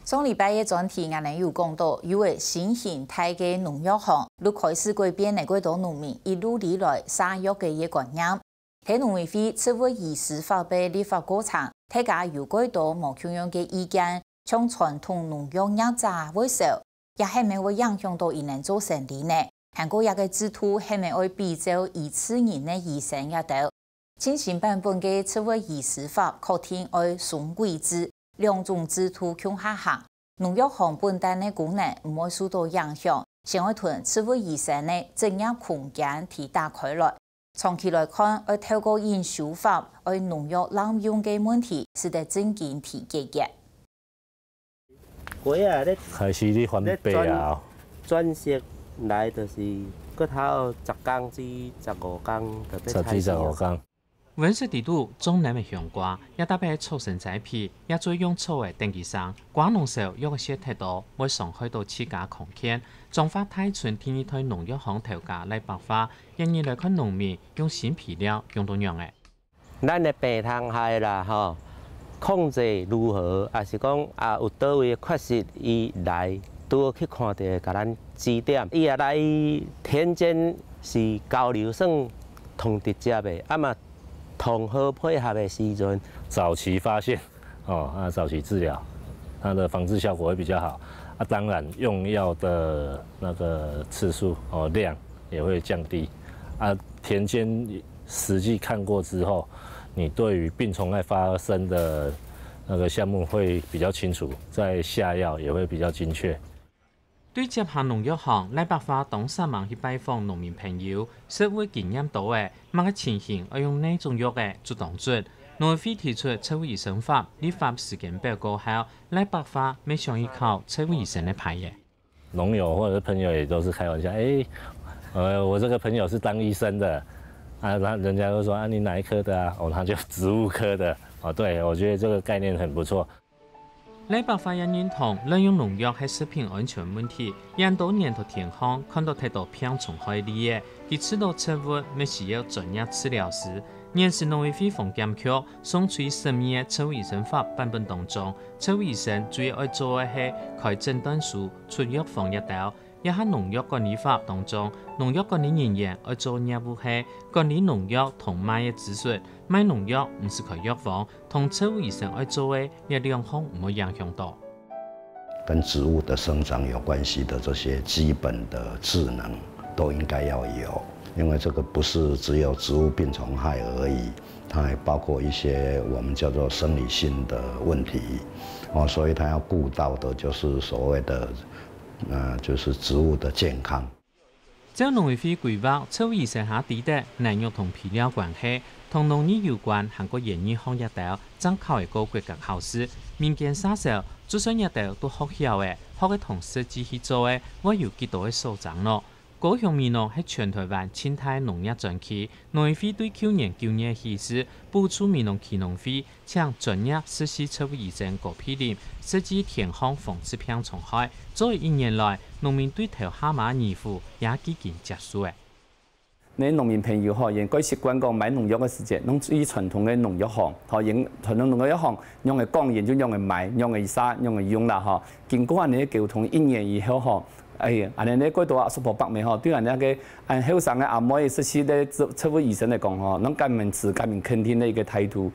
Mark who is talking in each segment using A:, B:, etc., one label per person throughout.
A: 上礼拜嘅专题，我哋有讲到，有个新形态嘅农药行，都开始改变嚟几多农民一路以来杀药嘅一观念。喺农委会策会议事发表立法过程，大家有几多无同样嘅意见，从传统农药压榨为少，也系咪会影响到伊能做生意呢？韩国一个制度系咪会比照二次元嘅医生一道？新型版本嘅策会议事法确定爱顺规制。 两种制度向下行，农药行本单的功能唔会受到影响，先会同社会医生的增压空间提打开来。长期来看，要透过研修法，为农药滥用嘅问题，使得正经提解决。
B: 开始咧翻白啊！
C: 转色来就是个头10天至15天就要采收。
B: 15天。
D: 温室地度中南的香瓜，也特别草生栽培，也最用草的登记上，瓜农手有个些态度，会伤害到自家空间。中发太村天一推农药行头价来爆发，因而来看农民用新皮料用到样的。
C: 咱的病虫害啦，吼，控制如何，也是讲有倒位确实伊来拄去看到，甲咱指点。伊也来田间是交流算同直接的，嘛。 同好配合的时阵，
B: 早期发现，早期治疗，它的防治效果会比较好。当然用药的那个次数量也会降低。田间实际看过之后，你对于病虫害发生的那个项目会比较清楚，在下药也会比较精确。
D: 对接下农药行来百花当3万去拜访农民朋友，社会经验多的，某个情形要用哪种药的做当准。农委会提出社会医生法立法时间表过后，来百花没想依靠社会医生的牌的。
B: 农友或者是朋友也都是开玩笑，我这个朋友是当医生的，人家都说你哪一科的啊？他就植物科的，对，我觉得这个概念很不错。
D: 来百发也认同滥用农药系食品安全问题，因多年头田康看到太多病虫害利益，其指导策物没需要专业治疗师。现时农委会防检局送出审议的社会医生法版本当中，社会医生主要要做的是开诊断书、出药房一道。也喺农药管理法当中，农药管理人员要做业务系管理农药同卖嘅指数。 买农药唔是开药房，同社会医生要做的也两项唔会影响到。
E: 跟植物的生长有关系的这些基本的智能都应该要有，因为这个不是只有植物病虫害而已，它还包括一些我们叫做生理性的问题，所以它要顾到的就是所谓的，就是植物的健康。
D: 照农委会规划，社会医生下指的农药同皮料关系，同农业有关，韩国研究行业道参考一个国家考试，民间杀手，就算一道都学校的，学嘅同设计去做的，我有几多嘅所长咯。高雄面呢係全台灣青態農業專區，農委會對去年9月起時，補助面農企農會請專業實習社會醫生郭批林設計田康防治病蟲害。作為1年來，農民對頭下馬義務也幾經結束嘅。
F: 你農民朋友嗬，應該習慣講買農藥嘅時節，用最傳統嘅農藥行，用傳統農藥行用嚟講，然就用嚟買，用嚟殺，用嚟用啦嗬。經過你嘅溝通1年以後嗬。 安尼咧，嗰度阿叔婆北面吼，對人家個後生嘅阿妹實施咧，社會醫生嚟講吼，能改名詞、改名肯定的一個態度。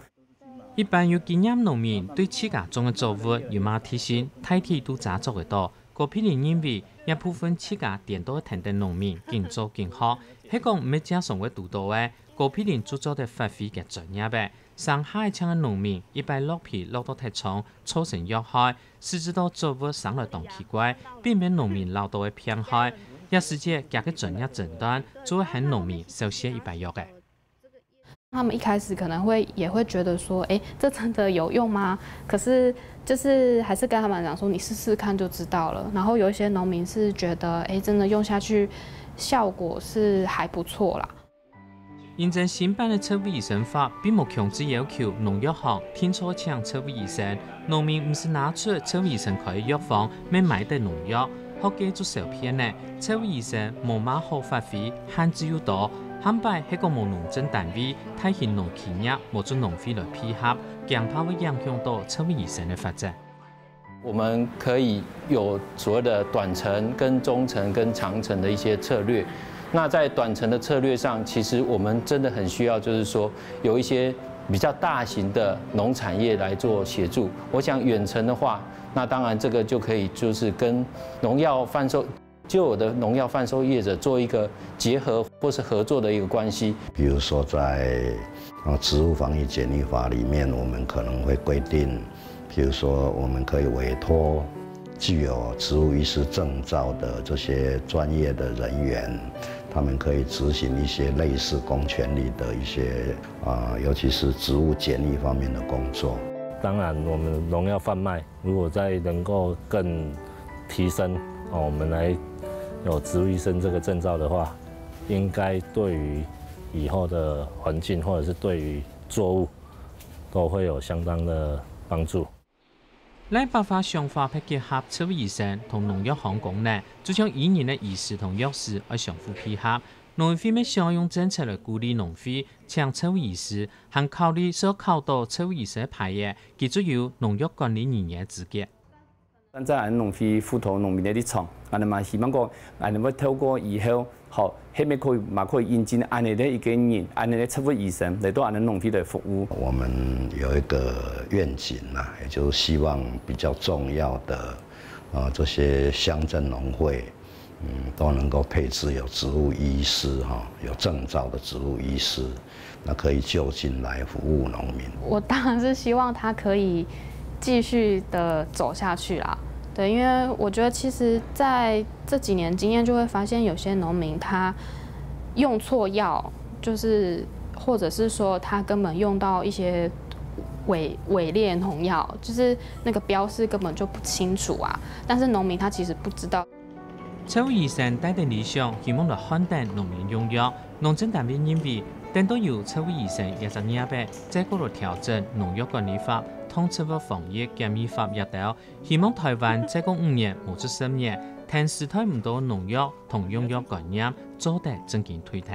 D: 一般有經驗農民對自家種嘅作物有乜提醒，大體都咋做得到。郭批林認為，一部分自家點到田的農民更做更好，係講唔係正常嘅督導嘅。郭批林做咗嘅發揮嘅專業嘅。 上海腔嘅農民一般落皮落到太重，造成藥害，使知道作物生來當奇怪，避免農民老多嘅偏害。也實際加個專業診斷，就會喺農民少些100藥嘅。
G: 他們一開始可能也會覺得說，這真的有用嗎？可是就是還是跟他們講說，你試試看就知道了。然後有一些農民是覺得，真的用下去效果是還不錯啦。
D: 現正新版嘅社會醫生法並冇強制要求農藥行天初請社會醫生，農民唔是拿出社會醫生開嘅藥房買買的農藥，學嘅做小片呢。社會醫生冇乜好發揮，限制又多，限擺係個冇農政單位，太顯農企業冇做農會來配合，驚怕會影響到社會醫生嘅發展。
H: 我们可以有所谓的短程、跟中程、跟长程的一些策略。那在短程的策略上，其实我们真的很需要，就是说有一些比较大型的农产业来做协助。我想远程的话，那当然这个就可以就是跟农药贩售旧有的农药贩售业者做一个结合或是合作的一个关系。
E: 比如说在植物防疫检疫法里面，我们可能会规定，比如说我们可以委托具有植物医师证照的这些专业的人员，他们可以执行一些类似公权力的一些尤其是植物检疫方面的工作。
B: 当然，我们农药贩卖如果再能够更提升我们来有植物医生这个证照的话，应该对于以后的环境或者是对于作物都会有相当的帮助。
D: 咱百花想法配结合植物医生同农药行功能，就像医院的医师同药师要相互配合。农委会要想用政策来鼓励农会请植物医师，还考虑所考到植物医师牌的，其具有农药管理人员资格。
F: 站在俺农会辅导农民的立场，俺哋嘛希望讲，俺哋要透过以后，好，下面可以引进俺哋的一个人，俺哋的植物医生来到俺哋农会来服务。
E: 我们有一个愿景也就是希望比较重要的这些乡镇农会，都能够配置有植物医师有证照的植物医师，那可以就近来服务农民。
G: 我当然是希望他可以继续的走下去啦。对，因为我觉得其实在这几年经验就会发现，有些农民他用错药，就是或者是说他根本用到一些伪劣农药，就是那个标示根本就不清楚啊。但是农民他其实不知道。
D: 植物医生带定理想，希望来刊登农民用药。农政单位认为，等到由植物医生2028再过来调整农药管理法。通植物防疫检疫法入道，希望台湾再过5年或者10年，停时代唔到农药同用药感染，做得正经推脱。